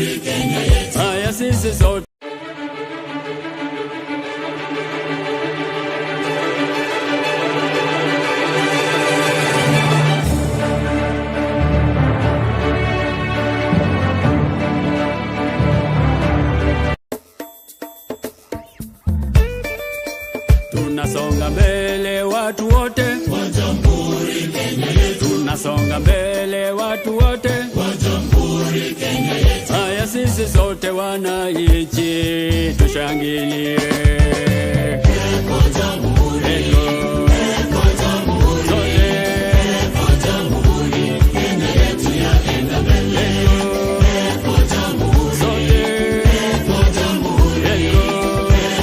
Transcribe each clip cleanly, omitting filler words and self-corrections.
Haya sisi sote tunasonga mbele watu wote wa Jamhuri Kenya yetu. Tunasonga mbele watu wote wa Jamhuri Kenya yetu. Haya sisi sote wananchi tushangilie. Kwa Jamhuri, kwa Jamhuri, kwa Jamhuri Kenya yetu yaenda mbele. Kwa Jamhuri, kwa Jamhuri,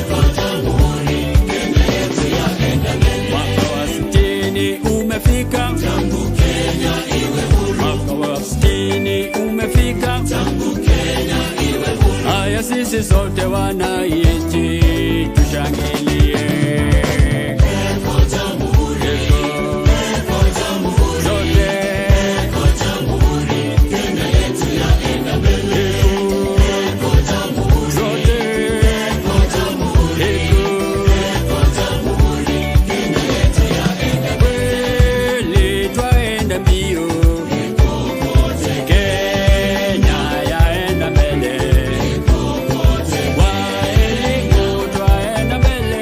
kwa Jamhuri Kenya yetu yaenda mbele. Mwaka wa 60 umefika, tangu Kenya iwe huru. Mwaka wa 60 umefika, tangu Kenya iwe huru. Haya sisi sote wananchi tushangilie. Kwa Jamhuri, kwa Jamhuri, kwa Jamhuri Kenya yetu yaenda mbele. Kwa Jamhuri, kwa Jamhuri, kwa Jamhuri Kenya yetu yaenda mbele. Twaenda mbio kokote, Kenya yaenda mbele kokote. Waelimu twaenda mbele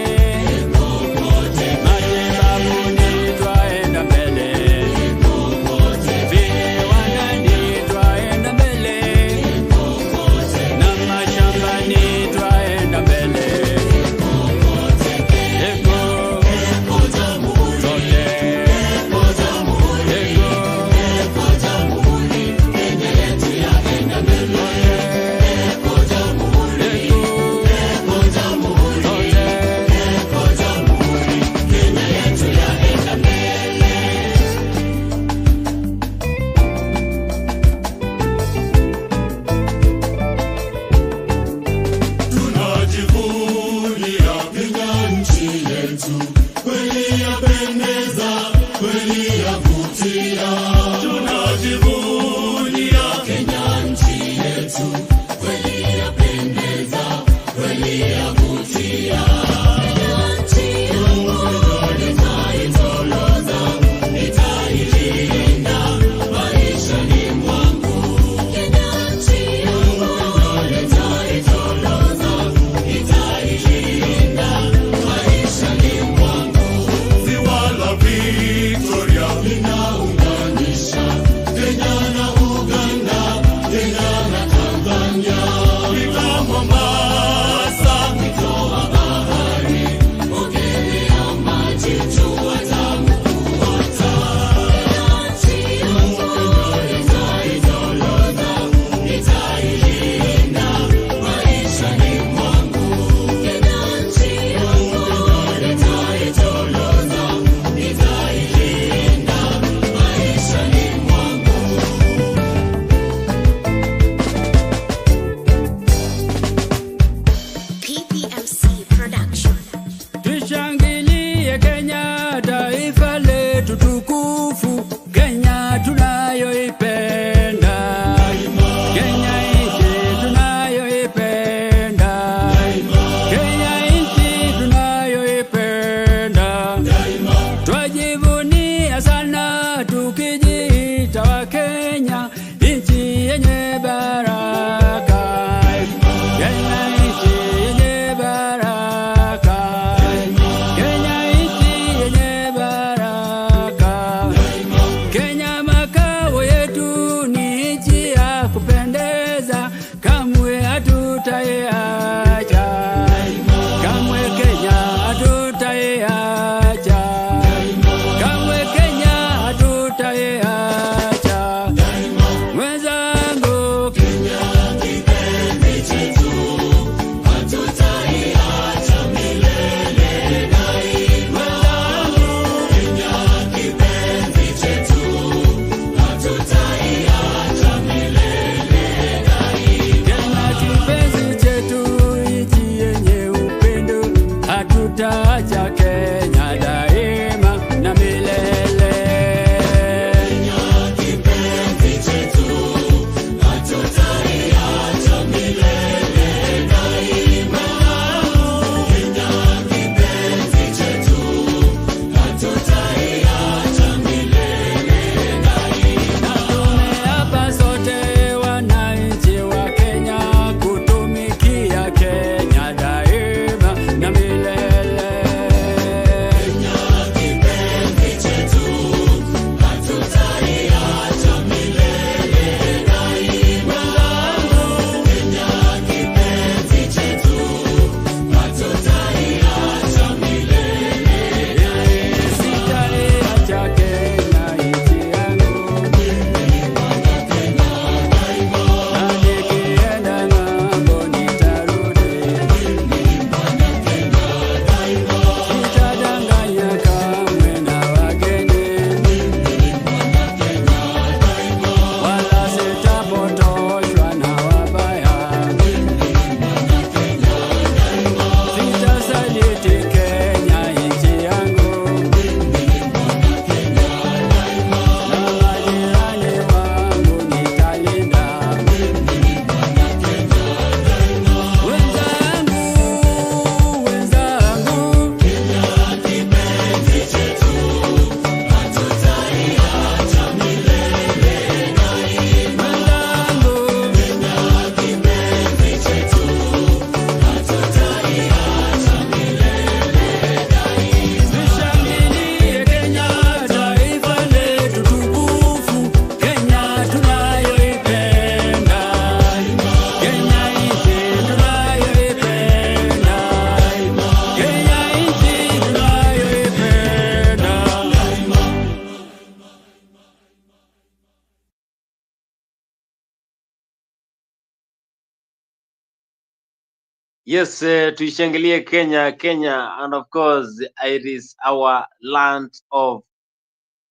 Yes, tuishangilie Kenya, Kenya, and of course, it is our land of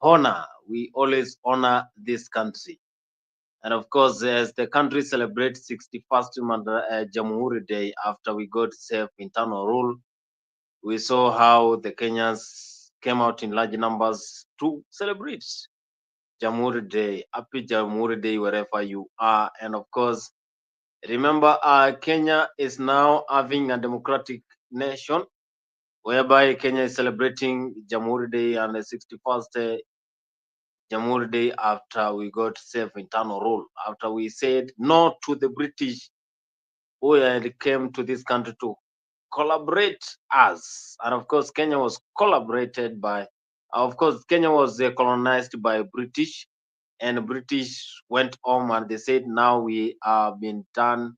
honor. We always honor this country. And of course, as the country celebrates 61st Jamuhuri Day after we got self internal rule, we saw how the Kenyans came out in large numbers to celebrate Jamhuri Day. Happy Jamhuri Day wherever you are. And of course, remember, Kenya is now having a democratic nation whereby Kenya is celebrating Jamhuri Day and the 61st Jamhuri Day after we got self internal rule, after we said no to the British who had came to this country to collaborate us. And of course, Kenya was collaborated by, of course, Kenya was colonized by British, and British went home and they said, now we have been done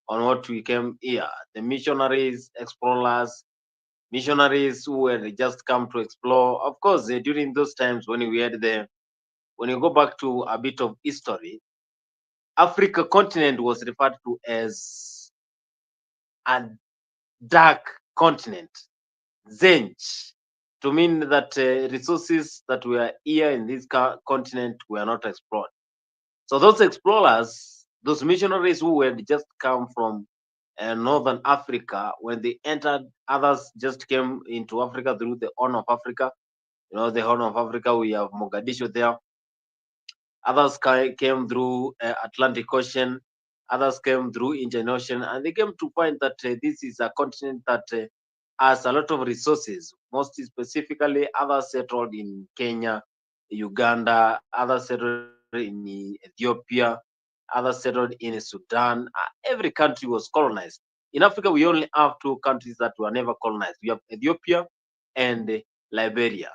on what we came here. The missionaries, explorers, missionaries who had just come to explore. Of course, during those times when we had when you go back to a bit of history, Africa continent was referred to as a dark continent, Zench, to mean that resources that were here in this continent were not explored. So those explorers, those missionaries who had just come from northern Africa, when they entered, others just came into Africa through the Horn of Africa. You know, the Horn of Africa, we have Mogadishu there. Others came through Atlantic Ocean. Others came through Indian Ocean, and they came to find that this is a continent that has a lot of resources. Most specifically, others settled in Kenya, Uganda. Others settled in Ethiopia. Others settled in Sudan. Every country was colonized. In Africa, we only have two countries that were never colonized. We have Ethiopia and Liberia.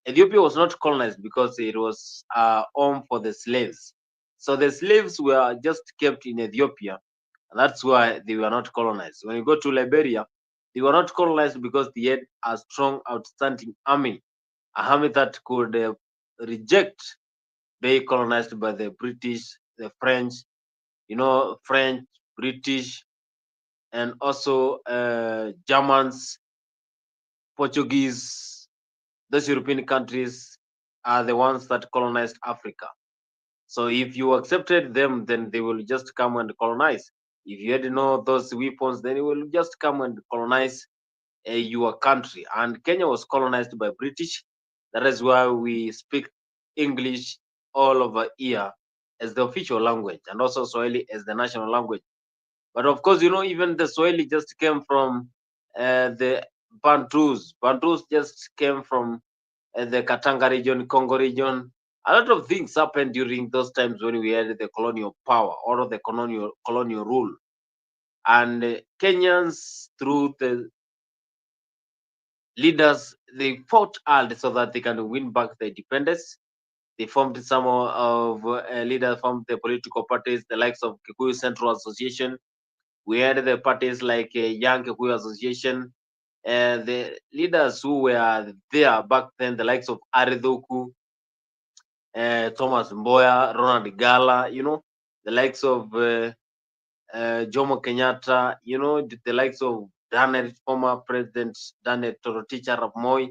Ethiopia was not colonized because it was home for the slaves. So the slaves were just kept in Ethiopia. And that's why they were not colonized. When you go to Liberia, they were not colonized because they had a strong, outstanding army, a army that could reject being colonized by the British, the French, French, British, and also Germans, Portuguese. Those European countries are the ones that colonized Africa. So if you accepted them, then they will just come and colonize. If you had those weapons, then it will just come and colonize your country. And Kenya was colonized by British. That is why we speak English all over here as the official language, and also Swahili as the national language. But of course, even the Swahili just came from the Bantus. Bantus just came from the Katanga region, Congo region. A lot of things happened during those times when we had the colonial power or the colonial rule. And Kenyans, through the leaders, they fought hard so that they can win back the independence. They formed some of leaders from the political parties, the likes of Kikuyu Central Association. We had the parties like Young Kikuyu Association. The leaders who were there back then, the likes of Aridoku, Thomas Mboya, Ronald Gala, the likes of Jomo Kenyatta, the likes of Daniel, former President Daniel Torotich Arap Moi.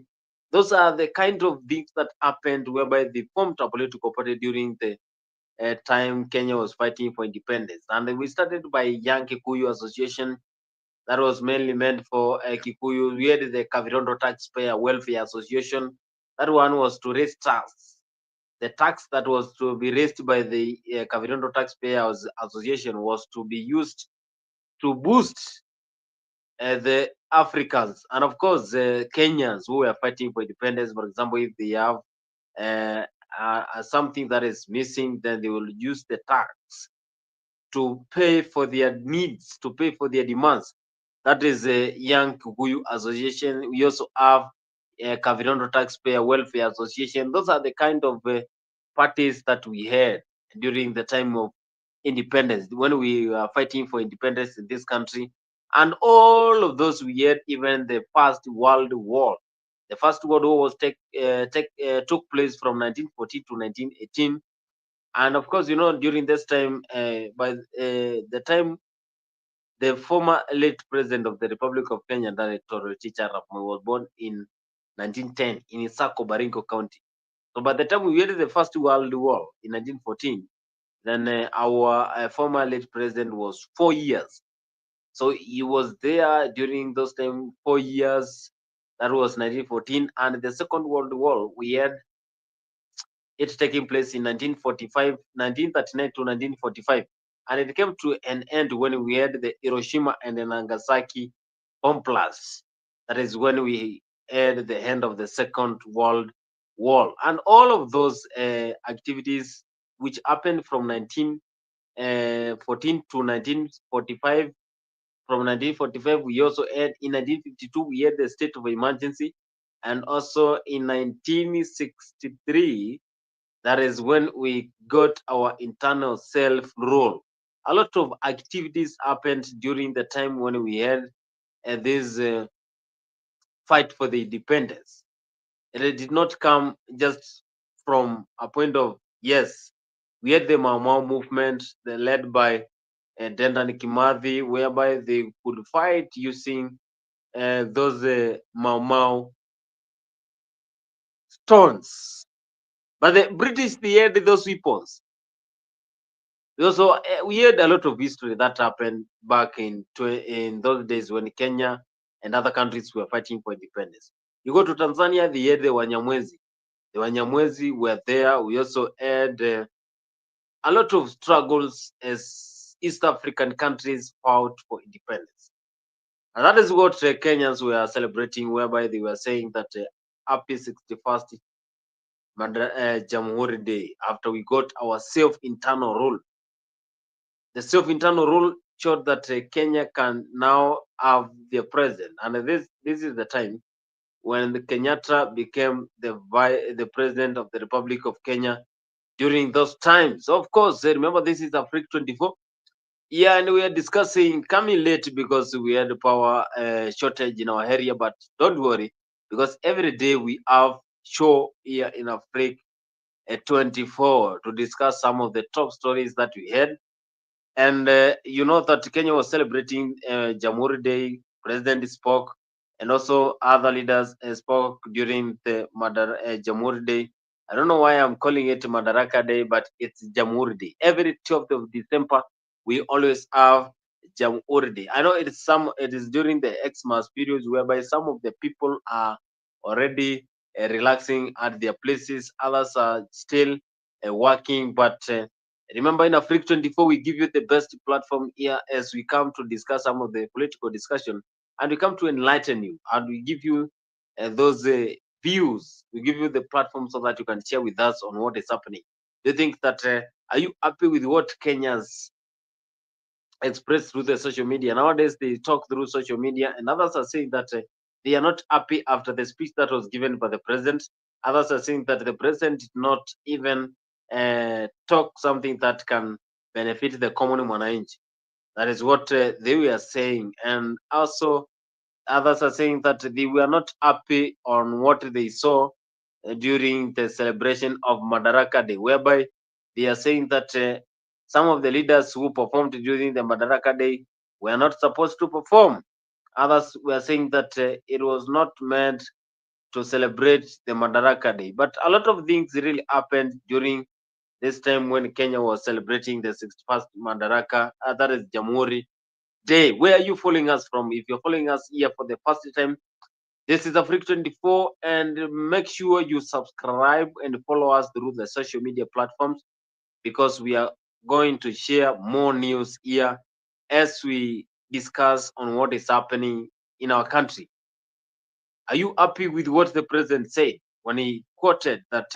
Those are the kind of things that happened whereby they formed a political party during the time Kenya was fighting for independence. And we started by Young Kikuyu Association that was mainly meant for Kikuyu. We had the Kavirondo Taxpayer Welfare Association. That one was to raise tax. The tax that was to be raised by the Kavirondo Taxpayers Association was to be used to boost the Africans and, of course, the Kenyans who were fighting for independence. For example, if they have uh, something that is missing, then they will use the tax to pay for their needs, to pay for their demands. That is a Young Kikuyu Association. We also have a Kavirondo Taxpayer Welfare Association. Those are the kind of parties that we had during the time of independence, when we were fighting for independence in this country. And all of those we had, even the First World War. The First World War was took place from 1914 to 1918. And of course, during this time, by the time the former late president of the Republic of Kenya, Director Chicha Arap Moi, was born in 1910 in Isako, Baringo County. So by the time we had the First World War in 1914, then our former late president was 4 years. So he was there during those time 4 years. That was 1914, and the Second World War we had it taking place in 1945, 1939 to 1945, and it came to an end when we had the Hiroshima and the Nagasaki bomb blasts. That is when we had the end of the Second World War, and all of those activities which happened from 1914 to 1945. From 1945, we also had in 1952 we had the state of emergency, and also in 1963 that is when we got our internal self rule. A lot of activities happened during the time when we had this fight for the independence. And it did not come just from a point of, yes, we had the Mau Mau movement led by Dedan Kimathi, whereby they could fight using those Mau Mau stones. But the British, they had those weapons. Also, we had a lot of history that happened back in those days when Kenya and other countries were fighting for independence. You go to Tanzania, they had the Wanyamwezi. The Wanyamwezi were there. We also had a lot of struggles as East African countries fought for independence. And that is what Kenyans were celebrating, whereby they were saying that happy 61st Jamuhuri Day after we got our self internal rule. The self-internal rule showed that Kenya can now have their president, and this is the time when the Kenyatta became the president of the Republic of Kenya during those times. Of course, remember this is Africa 24. Yeah, and we are discussing coming late because we had a power shortage in our area, but don't worry because every day we have show here in Africa 24 to discuss some of the top stories that we had. And you know that Kenya was celebrating Jamhuri Day. President spoke, and also other leaders spoke during the Jamhuri Day. I don't know why I'm calling it Madaraka Day, but it's Jamhuri Day. Every 12th of December, we always have Jamhuri Day. I know it is during the Xmas periods whereby some of the people are already relaxing at their places. Others are still working, but remember, in Africa 24, we give you the best platform here as we come to discuss some of the political discussion, and we come to enlighten you, and we give you those views. We give you the platform so that you can share with us on what is happening. Do you think that are you happy with what Kenyans express through the social media? Nowadays, they talk through social media, and others are saying that they are not happy after the speech that was given by the president. Others are saying that the president did not even talk something that can benefit the common mwananchi. That is what they were saying. And also, others are saying that they were not happy on what they saw during the celebration of Madaraka Day, whereby they are saying that some of the leaders who performed during the Madaraka Day were not supposed to perform. Others were saying that it was not meant to celebrate the Madaraka Day. But a lot of things really happened during this time when Kenya was celebrating the 61st Madaraka, that is Jamhuri Day. Where are you following us from? If you're following us here for the first time, this is Africa 24, and make sure you subscribe and follow us through the social media platforms because we are going to share more news here as we discuss on what is happening in our country. Are you happy with what the president said when he quoted that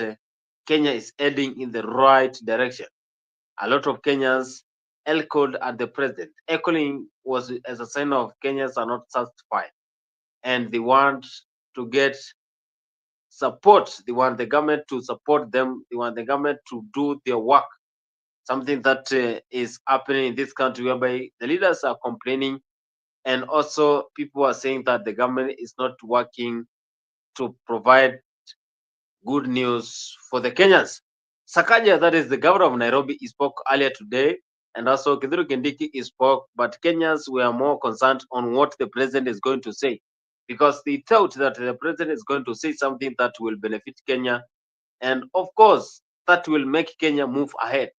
Kenya is heading in the right direction? A lot of Kenyans echoed at the president. Echoing was as a sign of Kenyans are not satisfied and they want to get support. They want the government to support them. They want the government to do their work. Something that is happening in this country whereby the leaders are complaining and also people are saying that the government is not working to provide good news for the Kenyans. Sakaja, that is the governor of Nairobi, he spoke earlier today and also Kithure Kindiki spoke, but Kenyans were more concerned on what the president is going to say, because they thought that the president is going to say something that will benefit Kenya, and of course that will make Kenya move ahead,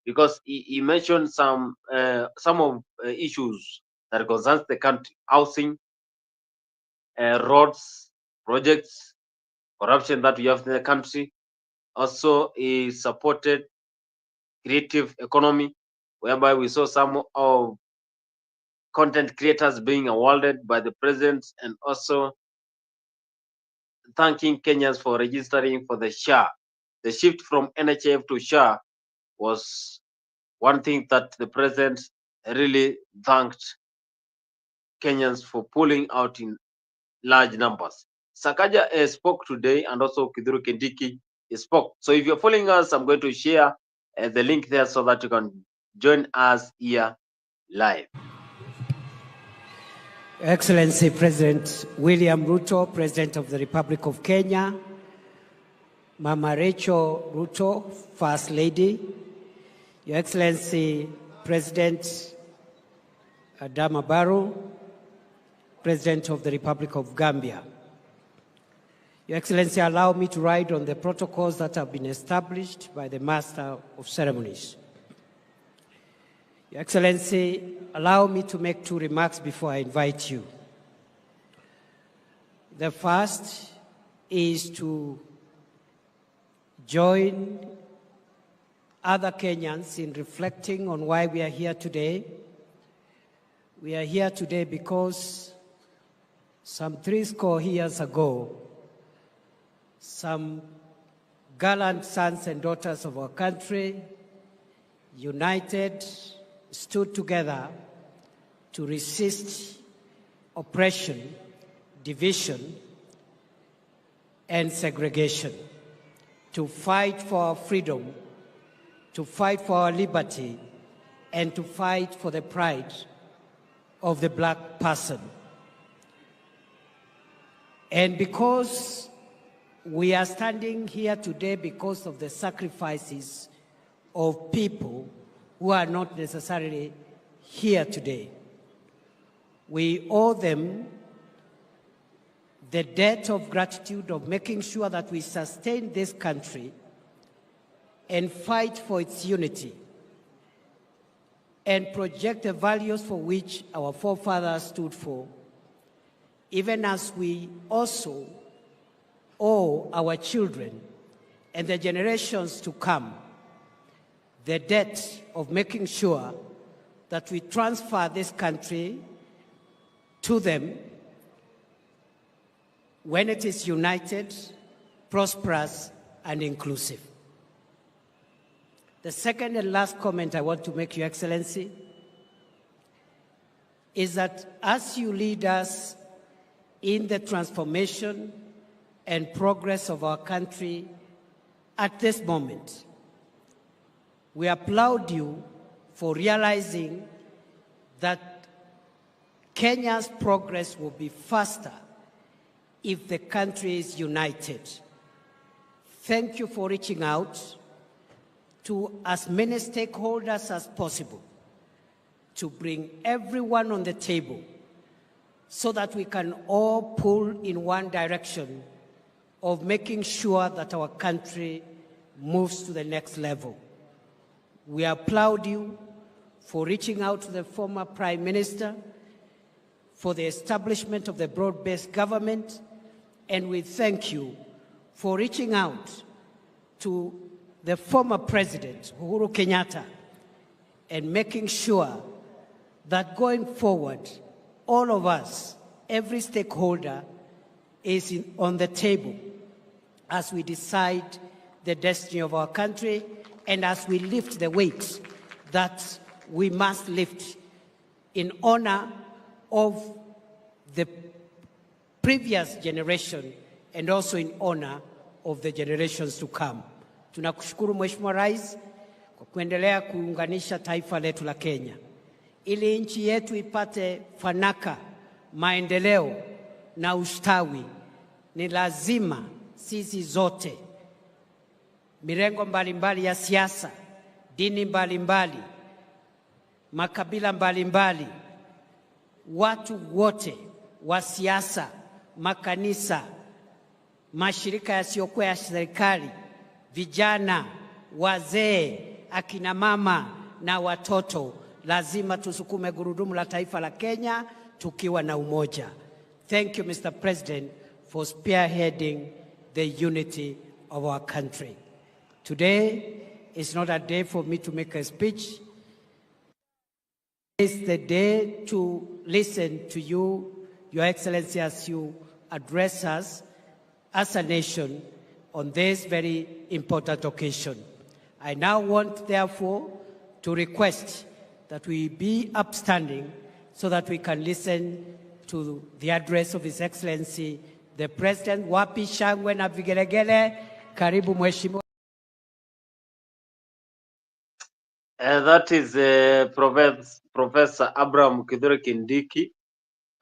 because he mentioned some of issues that concerns the country: housing, roads, projects, corruption that we have in the country. Also, he supported creative economy, whereby we saw some of content creators being awarded by the president, and also thanking Kenyans for registering for the SHA. The shift from NHF to SHA was one thing that the president really thanked Kenyans for pulling out in large numbers. Sakaja spoke today, and also Kithure Kindiki spoke. So if you're following us, I'm going to share the link there so that you can join us here live. Excellency President William Ruto, President of the Republic of Kenya, Mama Rachel Ruto, First Lady, Your Excellency President Adama Barrow, President of the Republic of Gambia. Your Excellency, allow me to ride on the protocols that have been established by the Master of Ceremonies. Your Excellency, allow me to make 2 remarks before I invite you. The first is to join other Kenyans in reflecting on why we are here today. We are here today because some 70 years ago, some gallant sons and daughters of our country united, stood together to resist oppression, division, and segregation, to fight for our freedom, to fight for our liberty, and to fight for the pride of the black person. And because we are standing here today because of the sacrifices of people who are not necessarily here today, we owe them the debt of gratitude of making sure that we sustain this country and fight for its unity and project the values for which our forefathers stood for, even as we also owe our children and the generations to come the debt of making sure that we transfer this country to them when it is united, prosperous, and inclusive. The second and last comment I want to make, Your Excellency, is that as you lead us in the transformation and progress of our country at this moment, we applaud you for realizing that Kenya's progress will be faster if the country is united. Thank you for reaching out to as many stakeholders as possible to bring everyone on the table so that we can all pull in one direction of making sure that our country moves to the next level. We applaud you for reaching out to the former Prime Minister for the establishment of the broad-based government, and we thank you for reaching out to the former President, Uhuru Kenyatta, and making sure that going forward, all of us, every stakeholder, is on the table as we decide the destiny of our country and as we lift the weight that we must lift in honor of the previous generation and also in honor of the generations to come. Tunakushukuru Mheshimiwa Rais kwa kuendelea kuunganisha taifa letu la Kenya ili nchi yetu ipate fanaka, maendeleo na ustawi. Ni lazima sisi zote, mirengo mbalimbali ya siasa, dini mbalimbali, makabila mbalimbali, watu wote wa siasa, makanisa, mashirika yasiyokuwa ya serikali, vijana, wazee, akina mama na watoto, lazima tusukume gurudumu la taifa la Kenya tukiwa na umoja. Thank you, Mr. President, for spearheading the unity of our country. Today is not a day for me to make a speech. It's the day to listen to you, Your Excellency, as you address us as a nation on this very important occasion. I now want, therefore, to request that we be upstanding so that we can listen to the address of His Excellency, the President. Wapi shangwe na vigelegele, karibu mheshimiwa. That is Professor Abraham Kithure Kindiki,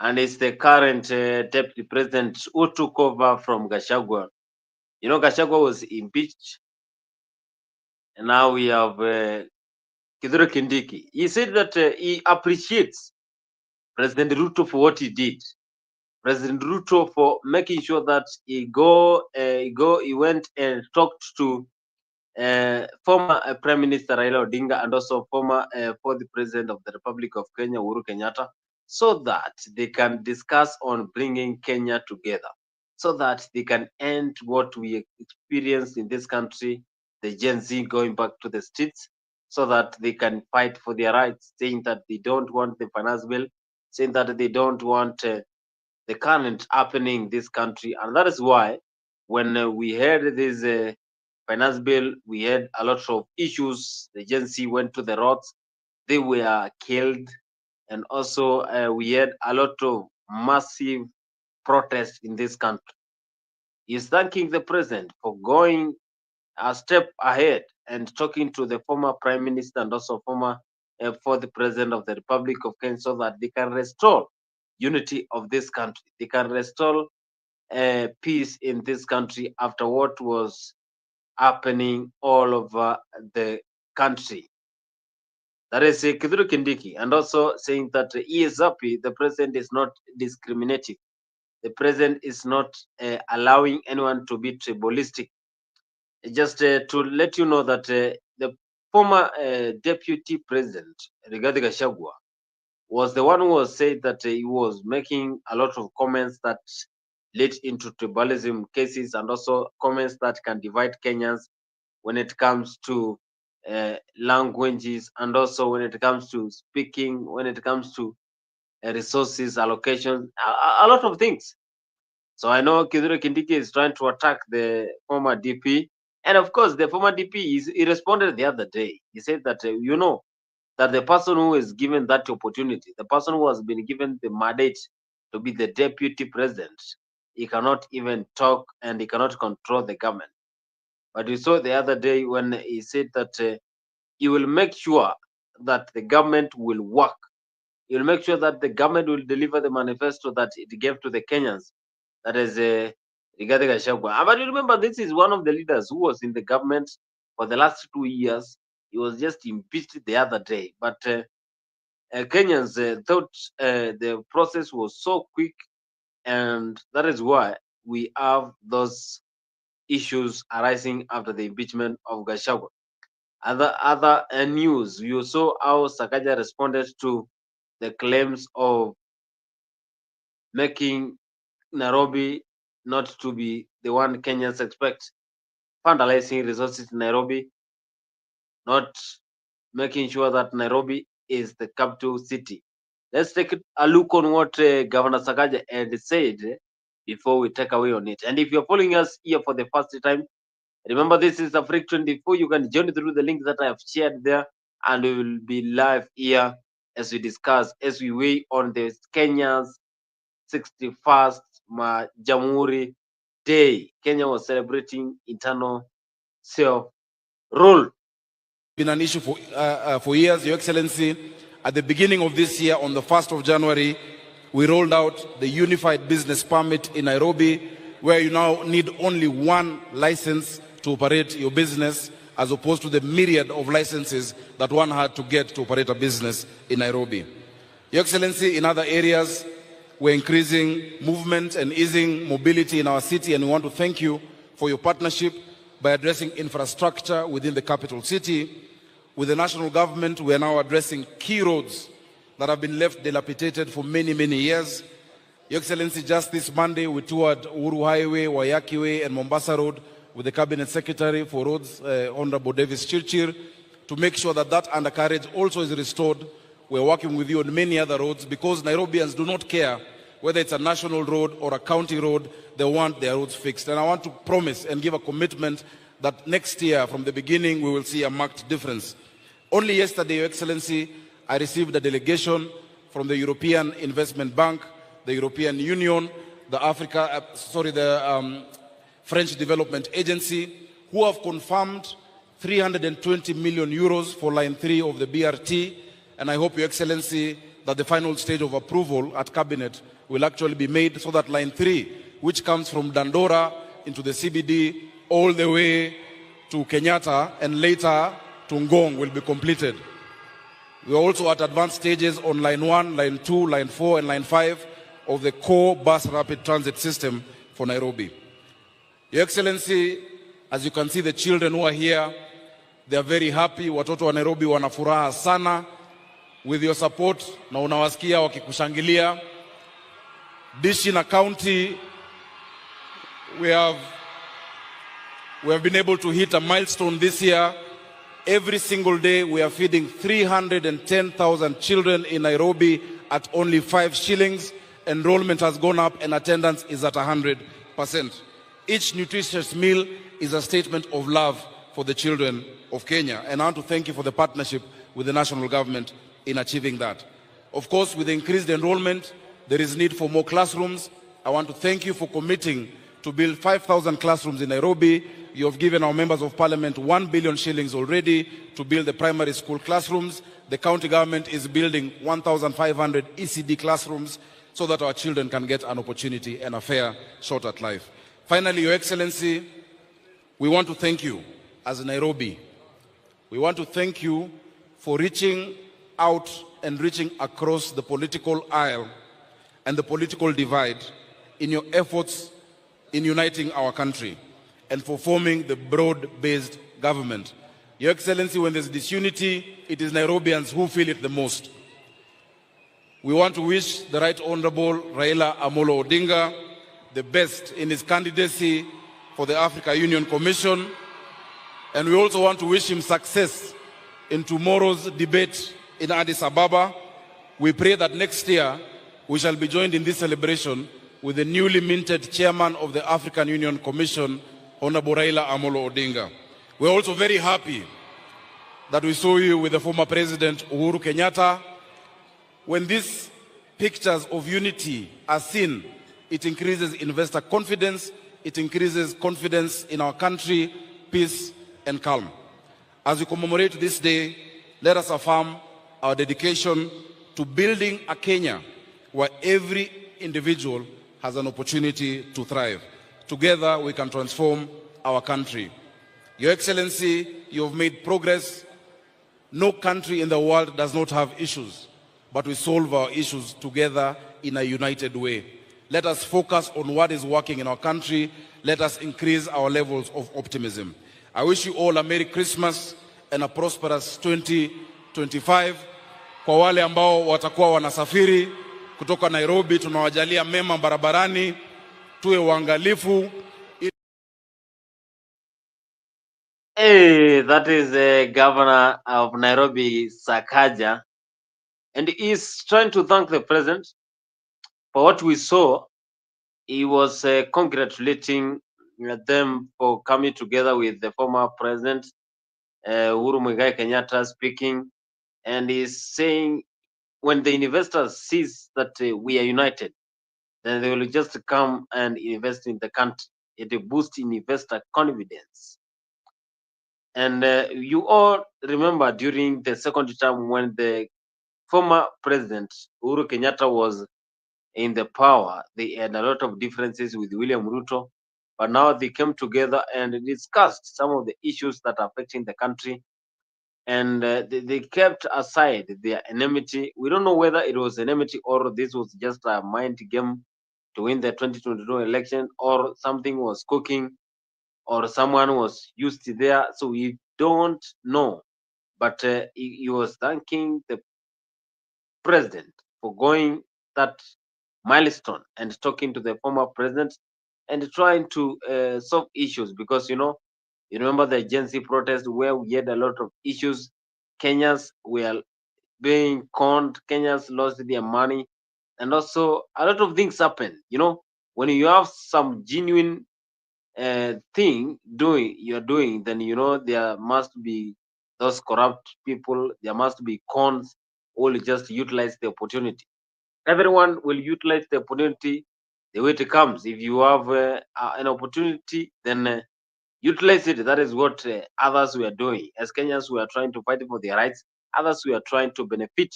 and is the current Deputy President who took over from Gachagua. You know, Gachagua was impeached, and now we have Kithure Kindiki. He said that he appreciates President Ruto for what he did. President Ruto for making sure that he went and talked to former Prime Minister Raila Odinga and also former fourth President of the Republic of Kenya, Uhuru Kenyatta, so that they can discuss on bringing Kenya together, so that they can end what we experienced in this country, the Gen Z going back to the streets, so that they can fight for their rights, saying that they don't want the finance bill, saying that they don't want the current happening in this country. And that is why when we heard this finance bill, we had a lot of issues. The Gen Z went to the roads, they were killed, and also we had a lot of massive protests in this country. He's thanking the president for going a step ahead and talking to the former prime minister and also former fourth president of the Republic of Kenya, so that they can restore unity of this country. They can restore peace in this country after what was happening all over the country. That is Kithure Kindiki, and also saying that he is happy the president is not discriminating. The president is not allowing anyone to be tribalistic. Just to let you know that the former deputy president, Rigathi Gachagua, was the one who was said that he was making a lot of comments that lead into tribalism cases, and also comments that can divide Kenyans when it comes to languages, and also when it comes to speaking, when it comes to resources allocation, a lot of things. So I know Kithure Kindiki is trying to attack the former DP, and of course the former DP he responded the other day. He said that you know that the person who is given that opportunity, the person who has been given the mandate to be the deputy president, he cannot even talk and he cannot control the government. But we saw the other day when he said that he will make sure that the government will work. He will make sure that the government will deliver the manifesto that it gave to the Kenyans. That is Rigathi Gachagua. But you remember, this is one of the leaders who was in the government for the last 2 years. He was just impeached the other day. But Kenyans thought the process was so quick, and that is why we have those issues arising after the impeachment of Gachagua. Other news, you saw how Sakaja responded to the claims of making Nairobi not to be the one Kenyans expect, vandalizing resources in Nairobi, not making sure that Nairobi is the capital city. Let's take a look on what Governor Sakaja had said before we take away on it. And if you're following us here for the first time, remember, this is Africa 24. You can join through the link that I have shared there, and we will be live here as we discuss, as we weigh on the Kenya's 61st Jamuhuri Day. Kenya was celebrating internal self-rule. Been an issue for years, Your Excellency. At the beginning of this year, on the 1st of January, we rolled out the Unified Business Permit in Nairobi, where you now need only one license to operate your business. as opposed to the myriad of licenses that one had to get to operate a business in Nairobi. Your Excellency, in other areas, we're increasing movement and easing mobility in our city, and we want to thank you for your partnership by addressing infrastructure within the capital city. With the national government, we are now addressing key roads that have been left dilapidated for many, many years. Your Excellency, just this Monday, we toured Uhuru Highway, Wayaki Way, and Mombasa Road with the Cabinet Secretary for Roads, Honorable Davis Chirchir, to make sure that that undercarriage also is restored. We're working with you on many other roads because Nairobians do not care whether it's a national road or a county road, they want their roads fixed. And I want to promise and give a commitment that next year, from the beginning, we will see a marked difference. Only yesterday, Your Excellency, I received a delegation from the European Investment Bank, the European Union, the French Development Agency, who have confirmed 320 million euros for line 3 of the BRT. And I hope, Your Excellency, that the final stage of approval at Cabinet will actually be made so that line 3, which comes from Dandora into the CBD all the way to Kenyatta and later to Ngong, will be completed. We are also at advanced stages on line 1, line 2, line 4, and line 5 of the core bus rapid transit system for Nairobi. Your Excellency, as you can see, the children who are here, they are very happy. Watoto wa Nairobi wana furaha sana. With your support, na unawasikia wakikushangilia. Dishina County, we have been able to hit a milestone this year. Every single day, we are feeding 310,000 children in Nairobi at only 5 shillings. Enrollment has gone up and attendance is at 100%. Each nutritious meal is a statement of love for the children of Kenya. And I want to thank you for the partnership with the national government in achieving that. Of course, with the increased enrollment, there is need for more classrooms. I want to thank you for committing to build 5,000 classrooms in Nairobi. You have given our members of parliament 1 billion shillings already to build the primary school classrooms. The county government is building 1,500 ECD classrooms so that our children can get an opportunity and a fair shot at life. Finally, Your Excellency, we want to thank you as Nairobi. We want to thank you for reaching out and reaching across the political aisle and the political divide in your efforts in uniting our country and for forming the broad-based government. Your Excellency, when there's disunity, it is Nairobians who feel it the most. We want to wish the Right Honorable Raila Amolo Odinga the best in his candidacy for the Africa Union Commission, and we also want to wish him success in tomorrow's debate in Addis Ababa. We pray that next year we shall be joined in this celebration with the newly minted chairman of the African Union Commission, Honorable Raila Amolo Odinga. We're also very happy that we saw you with the former President Uhuru Kenyatta. When these pictures of unity are seen, it increases investor confidence, it increases confidence in our country, peace and calm. As we commemorate this day, let us affirm our dedication to building a Kenya where every individual has an opportunity to thrive. Together we can transform our country. Your Excellency, you have made progress. No country in the world does not have issues, but we solve our issues together in a united way. Let us focus on what is working in our country. Let us increase our levels of optimism. I wish you all a Merry Christmas and a prosperous 2025. Kwa wale ambao watakuwa wanasafiri kutoka Nairobi, tunawajalia mema barabarani, tuwe waangalifu. Hey, that is the governor of Nairobi, Sakaja, and he's trying to thank the president for what we saw. He was congratulating them for coming together with the former president, Uhuru Kenyatta, speaking, and he's saying when the investors sees that we are united, then they will just come and invest in the country. It boosts investor confidence. And you all remember during the second term when the former president Uhuru Kenyatta was in the power, they had a lot of differences with William Ruto. but now they came together and discussed some of the issues that are affecting the country, and they kept aside their enmity. We don't know whether it was enmity or this was just a mind game to win the 2022 election, or something was cooking, or someone was used there. So we don't know. But he was thanking the president for going that milestone and talking to the former president and trying to solve issues, because you remember the Gen Z protest where we had a lot of issues. Kenyans were being conned, Kenyans lost their money, and also a lot of things happen. When you have some genuine thing you're doing, then there must be those corrupt people, there must be cons who will just utilize the opportunity. Everyone will utilize the opportunity the way it comes. If you have an opportunity, then utilize it. That is what others were doing. As Kenyans, we are trying to fight for their rights. Others, we are trying to benefit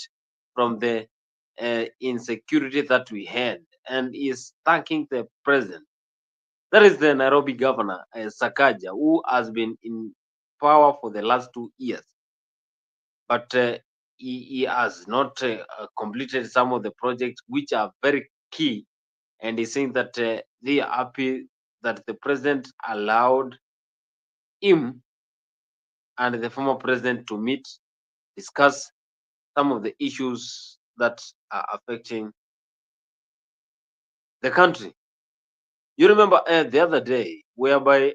from the insecurity that we had. And he is thanking the president. That is the Nairobi governor, Sakaja, who has been in power for the last 2 years. But he has not completed some of the projects which are very key. And he's saying that they are happy that the president allowed him and the former president to meet, discuss some of the issues that are affecting the country. You remember the other day, whereby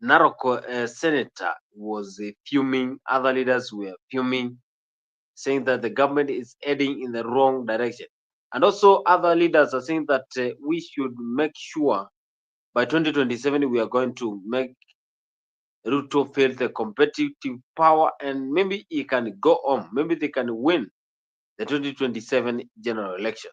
Narok senator was fuming, other leaders were fuming, saying that the government is heading in the wrong direction. And also other leaders are saying that we should make sure by 2027 we are going to make Ruto feel the competitive power, and maybe he can go on. Maybe they can win the 2027 general election.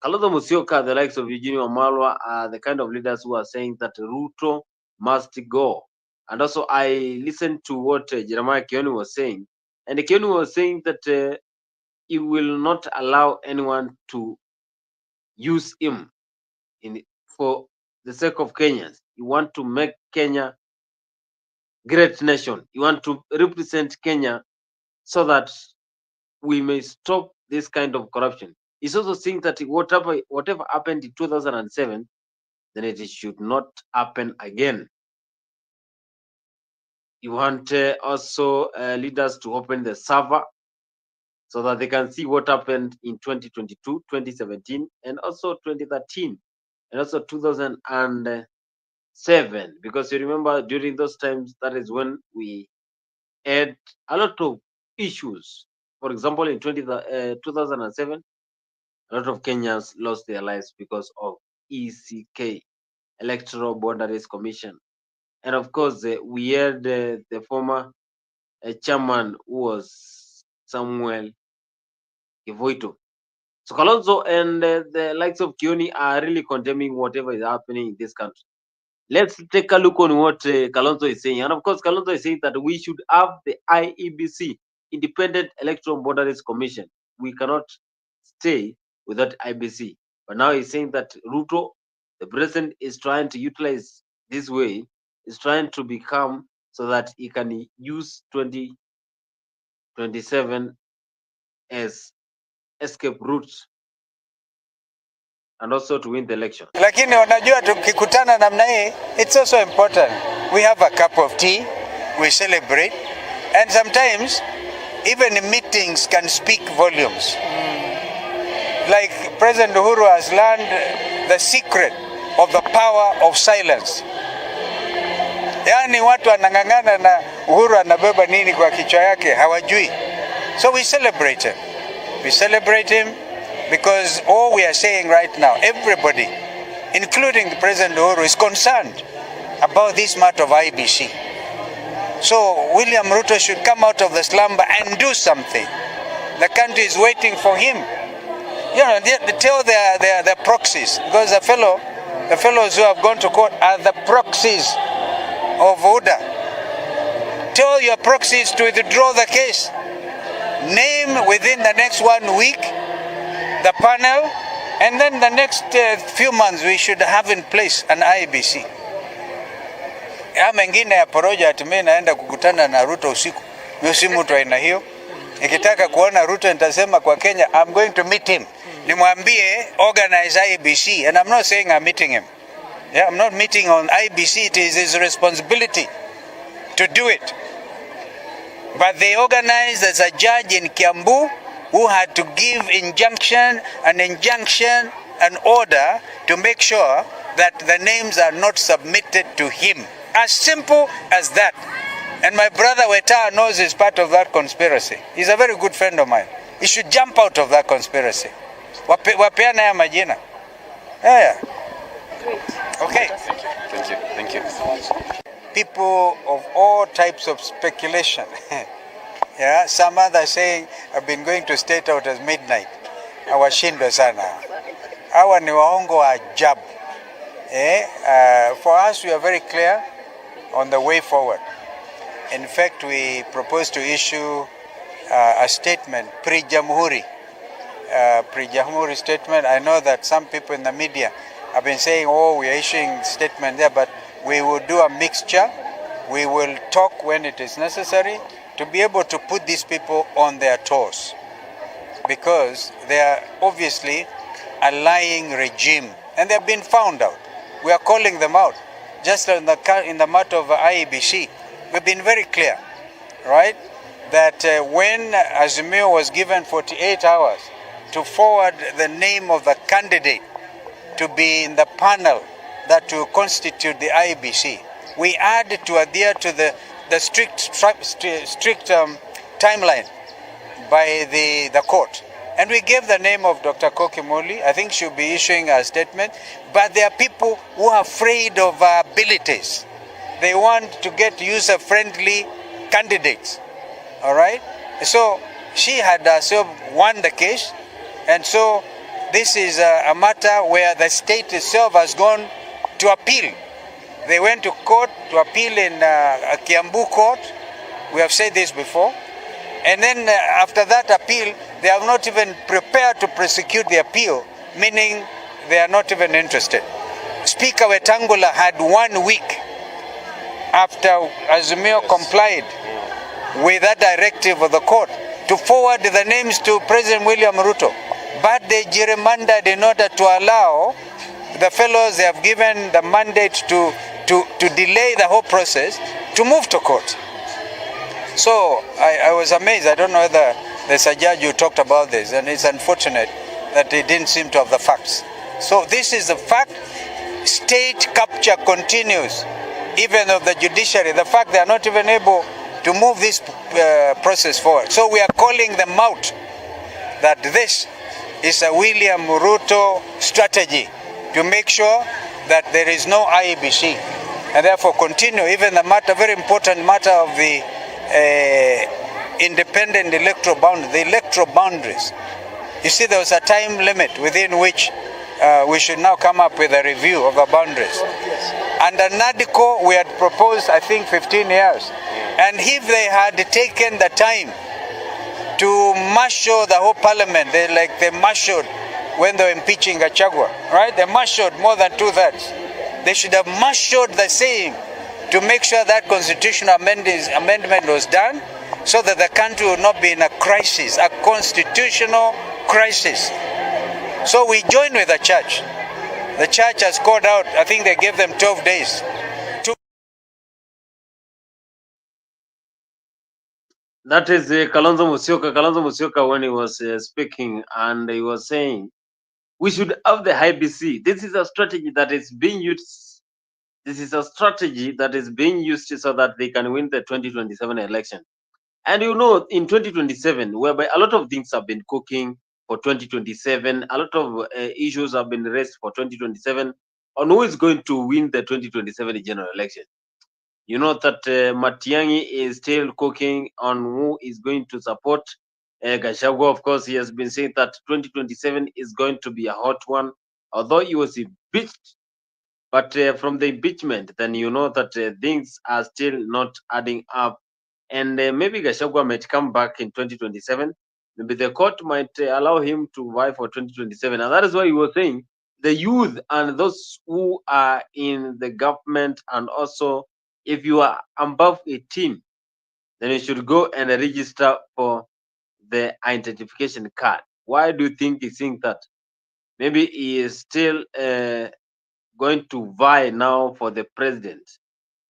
Kalonzo Musyoka, the likes of Eugene Wamalwa, are the kind of leaders who are saying that Ruto must go. And also, I listened to what Jeremiah Kioni was saying, and Kioni was saying that he will not allow anyone to use him for the sake of Kenyans. You want to make Kenya great nation. You want to represent Kenya so that we may stop this kind of corruption. He's also saying that whatever happened in 2007, then it should not happen again. You want also leaders to open the server so that they can see what happened in 2022, 2017, and also 2013, and also 2007. Because you remember during those times, that is when we had a lot of issues. For example, in 2007, a lot of Kenyans lost their lives because of ECK, Electoral Boundaries Commission. And of course, we had the former chairman who was Samuel Kivuito. So Kalonzo and the likes of Kioni are really condemning whatever is happening in this country. Let's take a look on what Kalonzo is saying. And of course, Kalonzo is saying that we should have the IEBC, Independent Electoral Boundaries Commission. We cannot stay without IBC. But now he's saying that Ruto, the president, is trying to utilize this way, is trying to become so that he can use 2027 as escape route and also to win the election. Lakini unajua tukikutana namna hii, it's also important. We have a cup of tea, we celebrate, and sometimes even meetings can speak volumes. Like President Uhuru has learned the secret of the power of silence. Yani watu wanang'ang'ana na Uhuru anabeba nini kwa kichwa yake hawajui. So we celebrate him. We celebrate him because all we are saying right now, everybody, including the President Uhuru, is concerned about this matter of IBC. So William Ruto should come out of the slumber and do something. The country is waiting for him. You know, they tell their proxies, because the fellows who have gone to court are the proxies of UDA. Tell your proxies to withdraw the case. Name within the next 1 week the panel And then the next few months we should have in place an IEBC. Ya mengine ya poroja ati mimi naenda kukutana na Ruto usiku. Mimi si mtu aina hiyo. Nikitaka kuona Ruto nitasema kwa Kenya, I'm going to meet him. Nimwambie organize IEBC, and I'm not saying I'm meeting him. Yeah, I'm not meeting on IEBC. It is his responsibility to do it. But they organized as a judge in Kiambu who had to give an injunction, an order to make sure that the names are not submitted to him. As simple as that. And my brother Weta knows he's part of that conspiracy. He's a very good friend of mine. He should jump out of that conspiracy. Wapeana ya majina. Yeah. Okay. Thank you. People of all types of speculation. Yeah, some others saying I've been going to state out as midnight. Awashindwe sana. Hawa ni waongo wa ajabu. For us, we are very clear on the way forward. In fact, we propose to issue a statement pre-Jamuhuri. Pre-Jamuhuri statement. I know that some people in the media have been saying, oh, we are issuing statement there, but we will do a mixture. We will talk when it is necessary to be able to put these people on their toes, because they are obviously a lying regime and they have been found out. We are calling them out. Just in the matter of IEBC, we've been very clear, right, that when Azimio was given 48 hours to forward the name of the candidate to be in the panel that will constitute the IEBC, we had to adhere to the strict timeline by the court. And we gave the name of Dr. Koki Moli. I think she'll be issuing a statement. But there are people who are afraid of our abilities. They want to get user-friendly candidates. All right? So she had herself won the case. And so this is a matter where the state itself has gone to appeal. They went to court to appeal in a Kiambu court. We have said this before. And then after that appeal, they have not even prepared to prosecute the appeal, meaning they are not even interested. Speaker Wetangula had 1 week after Azimio complied with that directive of the court to forward the names to President William Ruto. But they gerrymandered in order to allow the fellows they have given the mandate to delay the whole process to move to court. So I was amazed. I don't know whether there's a judge who talked about this, and it's unfortunate that he didn't seem to have the facts. So this is the fact. State capture continues, even of the judiciary. The fact they are not even able to move this process forward. So we are calling them out that this is a William Ruto strategy to make sure that there is no IEBC, and therefore continue even the matter, very important matter of the independent electoral boundaries, the electoral boundaries. You see, there was a time limit within which we should now come up with a review of the boundaries. Under NADICO, we had proposed, I think, 15 years. And if they had taken the time to marshal the whole parliament, they marshaled when they were impeaching Gachagua, right? They marshaled more than 2/3. They should have marshaled the same to make sure that constitutional amendment was done, so that the country will not be in a crisis, a constitutional crisis. So we join with the church. The church has called out, I think they gave them 12 days. That is Kalonzo Musyoka. Kalonzo Musyoka, when he was speaking, and he was saying, we should have the IBC. This is a strategy that is being used. This is a strategy that is being used so that they can win the 2027 election. And you know, in 2027, whereby a lot of things have been cooking for 2027, a lot of issues have been raised for 2027 on who is going to win the 2027 general election. You know that Matiang'i is still cooking on who is going to support Gachagua. Of course, he has been saying that 2027 is going to be a hot one, although he was impeached. But from the impeachment, then you know that things are still not adding up. And maybe Gachagua might come back in 2027. maybe the court might allow him to vie for 2027. And that is why he was saying the youth and those who are in the government, and also if you are above 18, then you should go and register for the identification card. Why do you think he's saying that? Maybe he is still going to vie now for the president,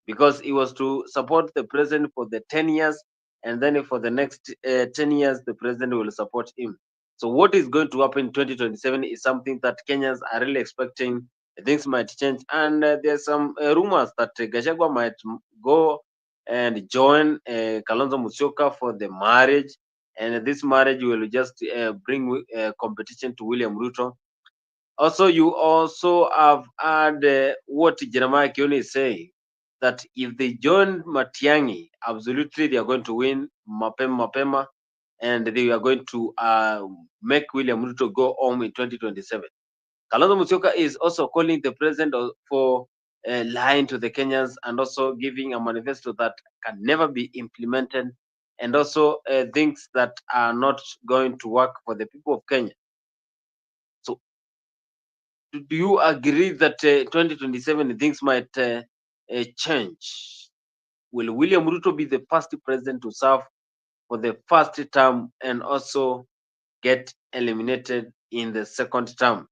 because he was to support the president for the 10 years, and then for the next 10 years, the president will support him. So what is going to happen in 2027 is something that Kenyans are really expecting. Things might change, and there's some rumors that Gachagua might go and join Kalonzo Musyoka for the marriage, and this marriage will just bring competition to William Ruto. Also, you also have heard what Jeremiah Kioni is saying, that if they join Matiang'i, absolutely they are going to win mapema, and they are going to make William Ruto go home in 2027. Kalonzo Musyoka is also calling the president for lying to the Kenyans, and also giving a manifesto that can never be implemented, and also things that are not going to work for the people of Kenya. So do you agree that 2027 things might change? Will William Ruto be the first president to serve for the first term and also get eliminated in the second term?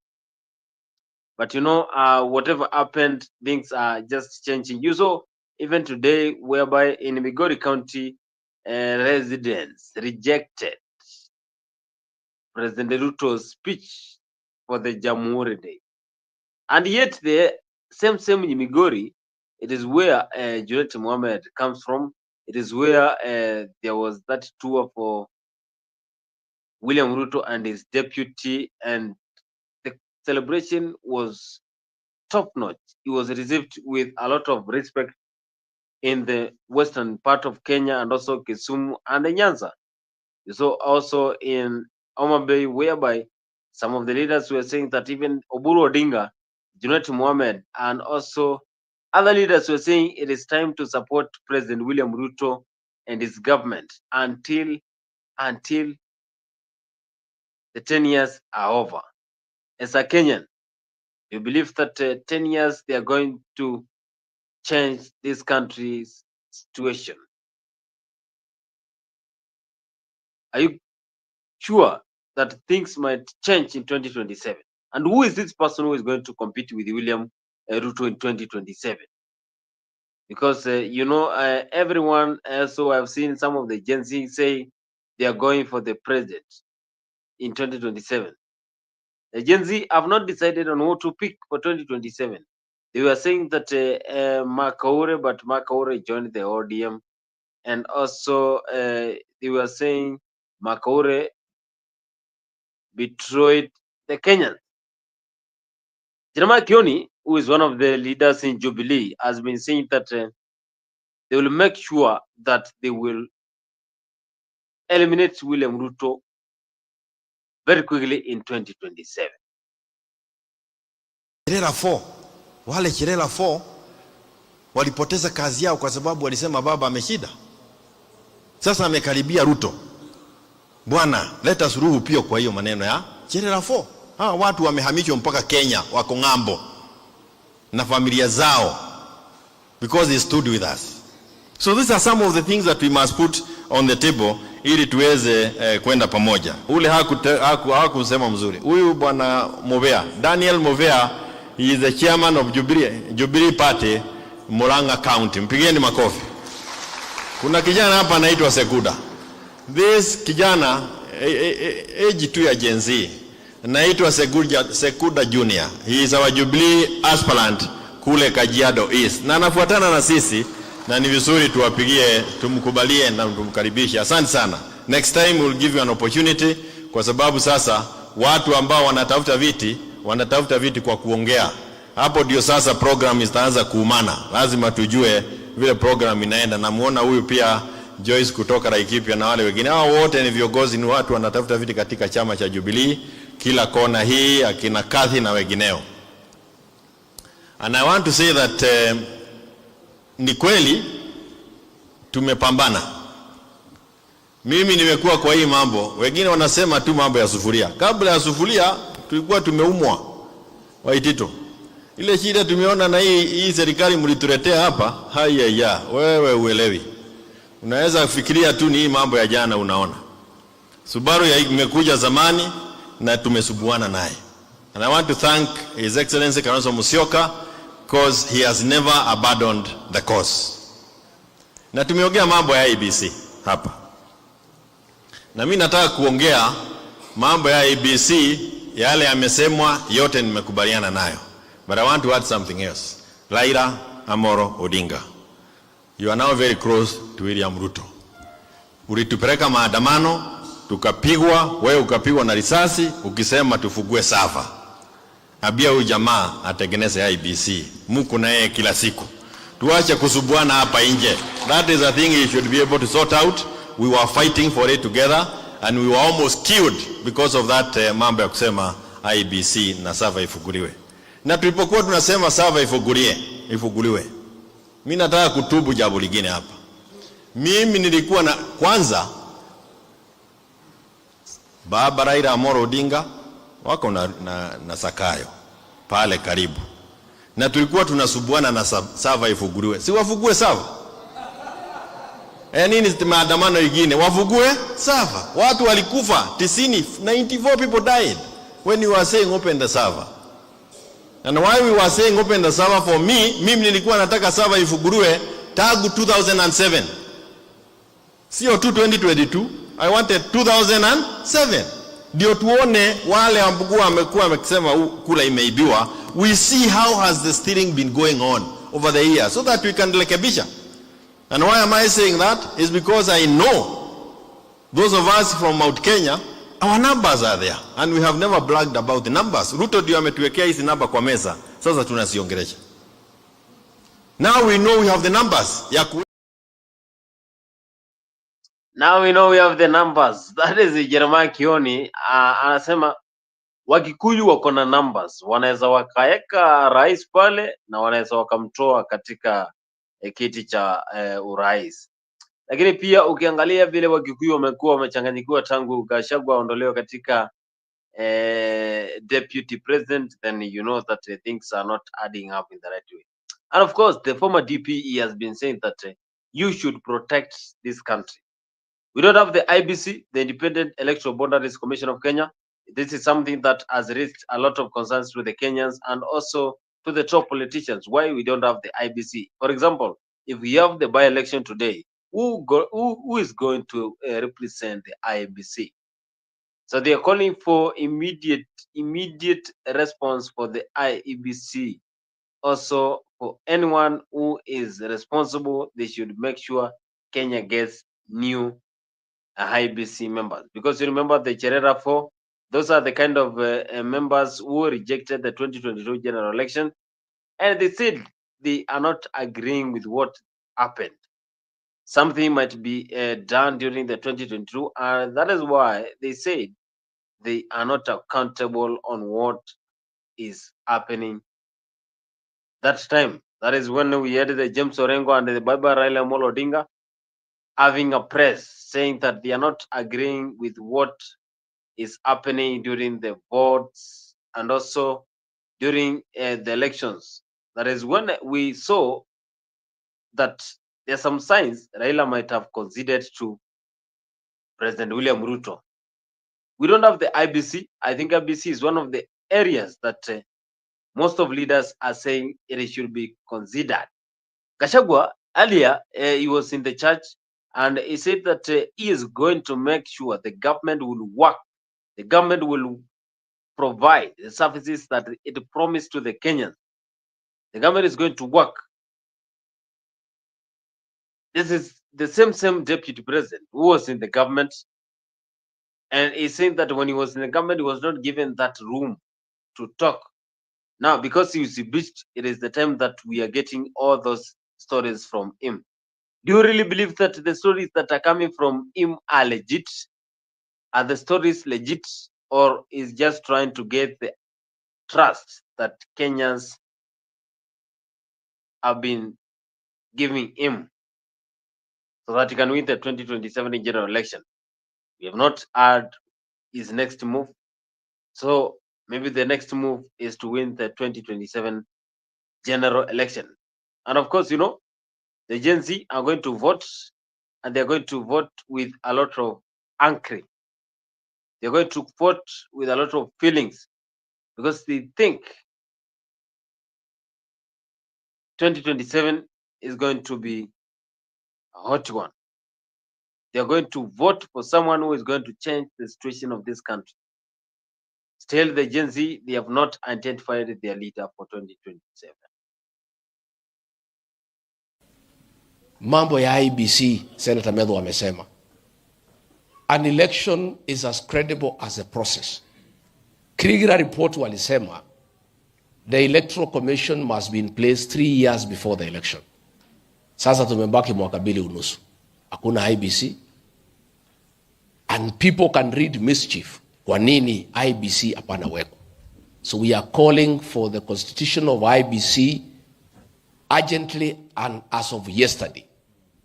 But whatever happened, things are just changing. You saw even today, whereby in Migori County, residents rejected President Ruto's speech for the Jamuhuri Day. And yet the same in Migori, it is where Junet Mohammed comes from. It is where there was that tour for William Ruto and his deputy, and the celebration was top notch. It was received with a lot of respect in the western part of Kenya, and also Kisumu and the Nyanza. So also in Homa Bay, whereby some of the leaders were saying that even Oburu Odinga, Junet Mohammed, and also other leaders were saying it is time to support President William Ruto and his government until the 10 years are over. As a Kenyan, you believe that 10 years they are going to change this country's situation? Are you sure that things might change in 2027? And who is this person who is going to compete with William Ruto in 2027? Because everyone also, I've seen some of the Gen Z say they are going for the president in 2027. The Gen Z have not decided on who to pick for 2027. They were saying that Makaure, but Makaure joined the ODM, and also they were saying Makaure betrayed the Kenyans. Jeremiah Kioni, who is one of the leaders in Jubilee, has been saying that they will make sure that they will eliminate William Ruto very quickly in 2027. Chirela 4, wale Chirela 4 walipoteza kazi yao kwa sababu walisema baba ameshida. Sasa amekaribia Ruto. Bwana, leta suluhu pia kwa hiyo maneno ya Chirela 4. Hawa watu wamehamishwa mpaka Kenya, wako ng'ambo na familia zao, because he stood with us. So these are some of the things that we must put on the table ili tuweze kwenda pamoja. Ule hakusema mzuri. Huyu bwana Movea, Daniel Movea, he is the chairman of Jubilee Party, Murang'a County. Mpigeni makofi. Kuna kijana hapa anaitwa Sekuda. This kijana age tu ya Gen Z, anaitwa Sekuda Junior. He is our Jubilee aspirant kule Kajiado East. Na anafuatana na sisi, na ni vizuri tuwapigie, tumkubalie na tumkaribishe. Asante sana. Next time we'll give you an opportunity, kwa sababu sasa watu ambao wanatafuta viti kwa kuongea. Hapo ndio sasa program itaanza kuumana. Lazima tujue vile program inaenda. Na muona huyu pia Joyce kutoka Laikipia na wale wengine. Hao wote ni viongozi, ni watu wanatafuta viti katika chama cha Jubilee, kila kona hii, akina Kathy na wengineo. And I want to say that ni kweli tumepambana. Mimi nimekuwa kwa hii mambo, wengine wanasema tu mambo ya sufuria. Kabla ya sufuria tulikuwa tumeumwa Waitito. Ile shida tumeona na hii serikali mlituletea hapa, haya wewe uelewi. Unaweza kufikiria tu ni hii mambo ya jana unaona. Subaru ya imekuja zamani na tumesubuana naye. And I want to thank His Excellency Kalonzo Musyoka because he has never abandoned the cause. Na tumeongea mambo ya IEBC hapa. Na mimi nataka kuongea mambo ya IEBC yale yamesemwa yote nimekubaliana nayo. But I want to add something else. Raila Amolo Odinga, you are now very close to William Ruto. Ulitupeleka maandamano, tukapigwa, wewe ukapigwa na risasi, ukisema tufugue sava. Abia huyu jamaa atengeneze IEBC. Muko na yeye kila siku. Tuache kusubuana hapa nje. That is a thing he should be able to sort out. We were fighting for it together and we were almost killed because of that mambo ya kusema IEBC na sava ifuguliwe. Na tulipokuwa tunasema sava ifuguliwe. Mimi nataka kutubu jambo lingine hapa. Mimi nilikuwa na kwanza Baba Raila Amolo Odinga wako na Sakayo pale karibu. Na tulikuwa tunasubuana na sava ifuguliwe. Si wafugue sava? Nini maandamano ingine? Wafugue sava. Watu walikufa 94 people died when you were saying open the server. And why we were saying open the server for mimi nilikuwa nataka server ifuguliwe tangu 2007. Sio 2022. I wanted 2007. Ndio tuone wale ambao wamekuwa wamesema kula imeibiwa. We see how has the stealing been going on over the years so that we can rekebisha. And why am I saying that? Is because I know those of us from Mount Kenya, our numbers are there and we have never bragged about the numbers. Ruto ndio ametuwekea hizi namba kwa meza. Sasa tunaziongelesha. Now we know we have the numbers. Now we know we have the numbers. That is Jeremiah Kioni anasema Wakikuyu wako na numbers. Wanaweza wakaeka rais pale na wanaweza wakamtoa katika kiti cha urais. Lakini pia ukiangalia vile Wakikuyu wamekuwa wamechanganyikiwa tangu Gachagua aondolewa katika deputy president, then you know that things are not adding up in the right way. And of course, the former DP has been saying that you should protect this country. We don't have the IBC, the Independent Electoral Boundaries Commission of Kenya. This is something that has raised a lot of concerns to the Kenyans and also to the top politicians. Why we don't have the IBC? For example, if we have the by-election today, who is going to represent the IBC? So they are calling for immediate response for the IEBC. Also, for anyone who is responsible, they should make sure Kenya gets new IEBC members. Because you remember the Cherera 4, those are the kind of members who rejected the 2022 general election. And they said they are not agreeing with what happened. Something might be done during the 2022. And that is why they said they are not accountable on what is happening that time. That is when we had the James Orengo and the Baba Raila Amolo Odinga having a press saying that they are not agreeing with what is happening during the votes and also during the elections. That is when we saw that there are some signs Raila might have considered to President William Ruto. We don't have the IBC. I think IBC is one of the areas that most of leaders are saying it should be considered. Gachagua, earlier, he was in the church and he said that he is going to make sure the government will work. The government will provide the services that it promised to the Kenyans. The government is going to work. This is the same deputy president who was in the government. And he's saying that when he was in the government, he was not given that room to talk. Now, because he was impeached, it is the time that we are getting all those stories from him. Do you really believe that the stories that are coming from him are legit? Are the stories legit? Or is just trying to get the trust that Kenyans have been giving him so that he can win the 2027 general election? We have not heard his next move. So maybe the next move is to win the 2027 general election. And of course, the Gen Z are going to vote, and they're going to vote with a lot of anchoring. They're going to vote with a lot of feelings because they think 2027 is going to be a hot one. They're going to vote for someone who is going to change the situation of this country. Still, the Gen Z, they have not identified their leader for 2027. Mambo ya IBC, Senator Medho amesema, an election is as credible as a process. Kriegler report walisema, the electoral commission must be in place 3 years before the election. Sasa tumebaki mwaka 2.5. Hakuna IBC. And people can read mischief. Kwa nini IBC hapana weko? So we are calling for the constitution of IBC urgently and as of yesterday.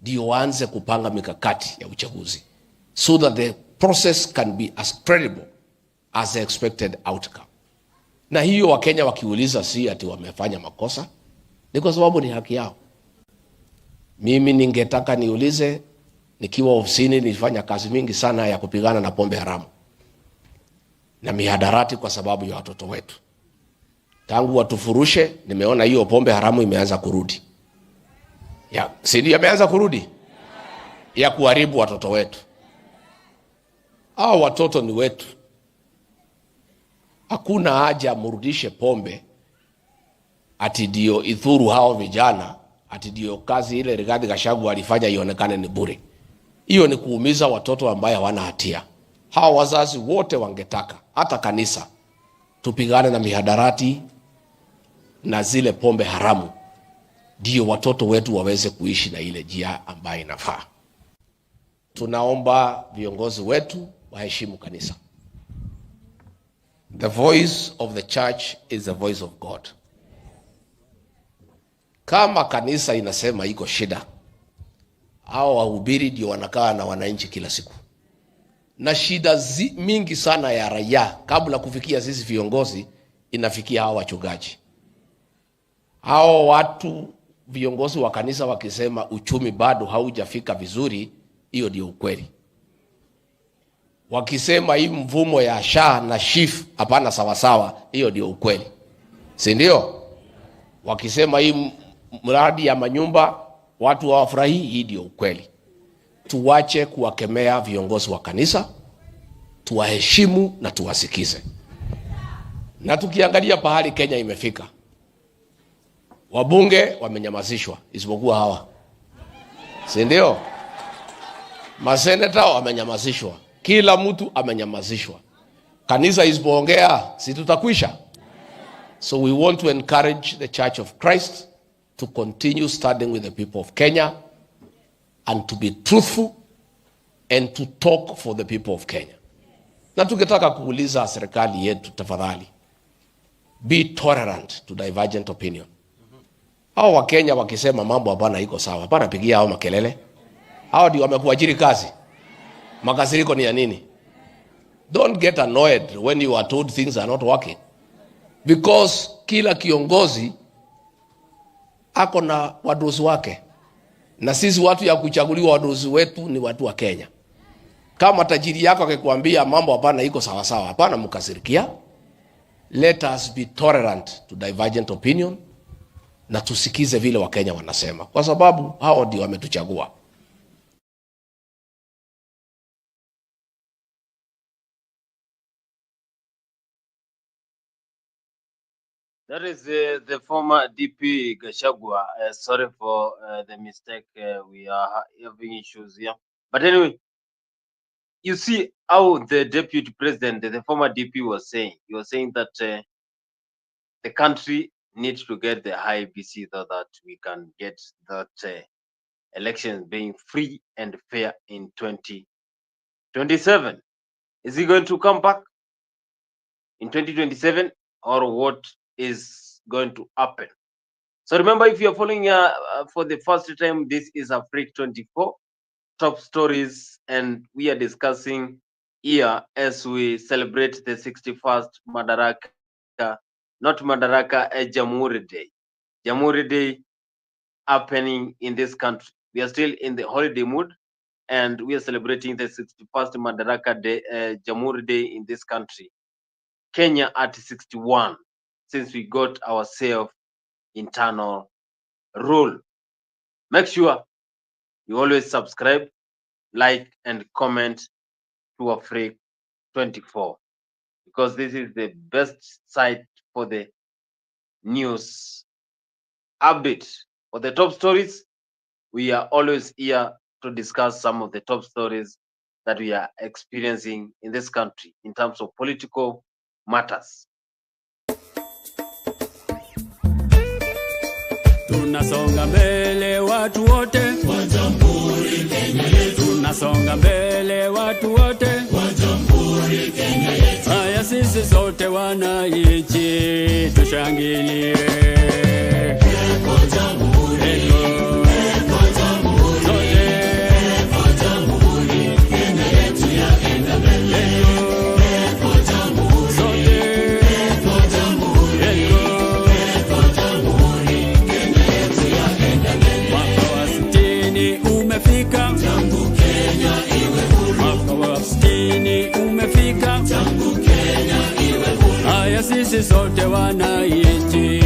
Ndio waanze kupanga mikakati ya uchaguzi so that the process can be as credible as the expected outcome. Na hiyo Wakenya wakiuliza si ati wamefanya makosa, ni kwa sababu ni haki yao. Mimi ningetaka niulize, nikiwa ofisini nilifanya kazi mingi sana ya kupigana na pombe haramu na mihadarati kwa sababu ya watoto wetu. Tangu watufurushe, nimeona hiyo pombe haramu imeanza kurudi. Sidi yameanza kurudi ya kuharibu watoto wetu. Hao watoto ni wetu. Hakuna haja murudishe pombe ati ndio idhuru hao vijana, ati ndio kazi ile Rigathi Gachagua alifanya ionekane ni bure. Hiyo ni kuumiza watoto ambao hawana hatia. Hao wazazi wote wangetaka, hata kanisa, tupigane na mihadarati na zile pombe haramu, ndio watoto wetu waweze kuishi na ile njia ambayo inafaa. Tunaomba viongozi wetu waheshimu kanisa. The voice of the church is the voice of God. Kama kanisa inasema iko shida, hao wahubiri ndio wanakaa na wananchi kila siku. Na shida mingi sana ya raia kabla kufikia sisi viongozi inafikia hao wachungaji. Hao watu viongozi wa kanisa wakisema uchumi bado haujafika vizuri, hiyo ndio ukweli. Wakisema hii mvumo ya SHA na SHIF hapana sawa sawa, hiyo ndio ukweli. Si ndio? Wakisema hii mradi ya manyumba watu hawafurahi, hii ndio ukweli. Tuwache kuwakemea viongozi wa kanisa, tuwaheshimu na tuwasikize. Na tukiangalia pahali Kenya imefika, wabunge wamenyamazishwa isipokuwa hawa. Si ndio? Maseneta wamenyamazishwa. Kila mtu amenyamazishwa. Kanisa isipoongea si tutakwisha? So we want to encourage the Church of Christ to continue standing with the people of Kenya and to be truthful and to talk for the people of Kenya. Na tukitaka kuuliza serikali yetu, tafadhali, be tolerant to divergent opinion. Hao wa Kenya wakisema mambo hapana iko sawa, hapana pigia hao makelele. Hao ndio wamekuajiri kazi. Makasiriko ni ya nini? Don't get annoyed when you are told things are not working. Because kila kiongozi ako na wadosi wake. Na sisi watu ya kuchaguliwa wadosi wetu ni watu wa Kenya. Kama tajiri yako akikwambia mambo hapana iko sawa sawa, hapana mkasirikia. Let us be tolerant to divergent opinion na tusikize vile wa Kenya wanasema, kwa sababu hao ndio wametuchagua. That is the former DP Gachagua. Sorry for the mistake. We are having issues here. But anyway, you see how the deputy president, the former DP, was saying. He was saying that the country needs to get the IBC so that we can get that elections being free and fair in 2027. Is he going to come back in 2027, or what is going to happen? So remember, if you're following for the first time, this is Afrique 24 top stories, and we are discussing year as we celebrate the 61st Madaraka, not Madaraka, a Jamuhuri Day. Jamuhuri Day happening in this country. We are still in the holiday mood, and we are celebrating the 61st Madaraka Day, Jamuhuri Day in this country. Kenya at 61, since we got our self-internal rule. Make sure you always subscribe, like, and comment to Afrique 24, because this is the best site for the news update. For the top stories, we are always here to discuss some of the top stories that we are experiencing in this country in terms of political matters. Tunasonga mbele watu wote wa Jamhuri Kenya yetu. Tunasonga mbele watu wote wa Jamhuri Kenya yetu. Haya sisi sote wananchi tushangilie. Kwa Jamhuri, kwa Jamhuri, kwa Jamhuri Kenya yetu yaenda mbele. Kwa Jamhuri, kwa Jamhuri, kwa Jamhuri Kenya yetu yaenda mbele. Mwaka wa 60 umefika, tangu Kenya iwe huru. Mwaka wa 60 umefika, tangu Kenya iwe huru. Haya sisi sote wananchi